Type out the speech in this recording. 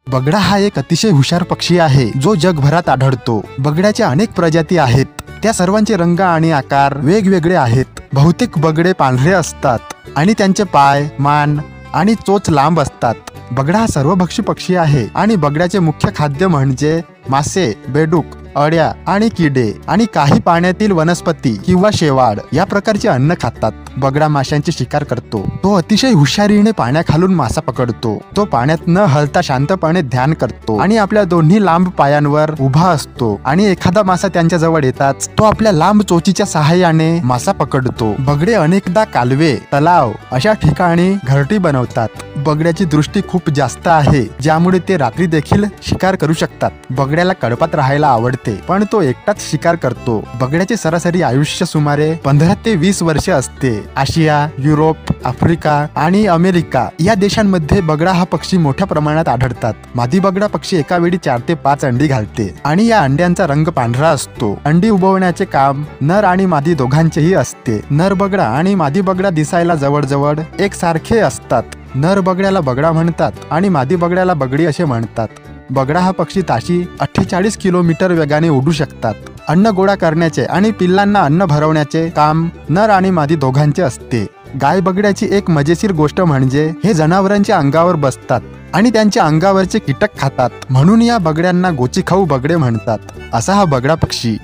बगडा हा एक अतिशय हुशार पक्षी आहे जो जगभरात आढळतो। बगड्याच्या अनेक प्रजाती आहेत, त्या सर्वांचे रंग आणि आकार वेगवेगळे आहेत। बहुतेक बगडे पांढरे असतात आणि त्यांचे पाय, मान आणि चोच लांब असतात। बगडा हा सर्वभक्षी पक्षी आहे आणि बगड्याचे मुख्य खाद्य म्हणजे मासे, बेडूक, अळ्या आणि किडे आणि काही पाण्यातील वनस्पती किंवा शेवाळ या प्रकारचे अन्न खातात। बगडा माशांची शिकार करतो। तो अतिशय हुशारीने पाण्याखालून मासा पकडतो। तो पाण्यात न हलता शांतपणे ध्यान करतो आणि आपल्या दोन्ही लांब पायांवर उभा असतो आणि एखादा मासा त्यांच्या जवळ येताच तो आपल्या लांब चोचीच्या सहाय्याने मासा पकडतो। बगडे अनेकदा कालवे, तलाव अशा ठिकाणी घरटी बनवतात। बगड्याची दृष्टी खूप जास्त आहे, ज्यामुळे ते रात्री देखील शिकार करू शकतात। बगड्याला कळपात राहायला आवडते, पण तो एकटाच शिकार करतो। बगड्याचे सरासरी आयुष्य सुमारे 15 ते 20 वर्षे असते। आशिया, युरोप, आफ्रिका आणि अमेरिका या देशांमध्ये बगडा हा पक्षी मोठ्या प्रमाणात आढळतात। मादी बगडा पक्षी एका वेळी 4 ते 5 अंडी घालते आणि या अंड्यांचा रंग पांढरा असतो। अंडी उबवण्याचे काम नर आणि मादी दोघांचेही असते। नर बगडा आणि मादी बगडा दिसायला जवळजवळ एकसारखे असतात। नर बगड्याला बगडा म्हणतात आणि मादी बगड्याला बगडी असे म्हणतात। बगडा हा पक्षी ताशी 48 किलोमीटर वेगाने उडू शकतात। अन्न गोळा करण्याचे आणि पिल्लांना अन्न भरवण्याचे काम नर आणि मादी दोघांचे असते। गाय बगड्याची एक मजेशीर गोष्ट म्हणजे हे जनावरांच्या अंगावर बसतात आणि त्यांच्या अंगावरचे कीटक खातात, म्हणून या बगड्यांना गोचीखाऊ बगडे म्हणतात। असा हा बगडा पक्षी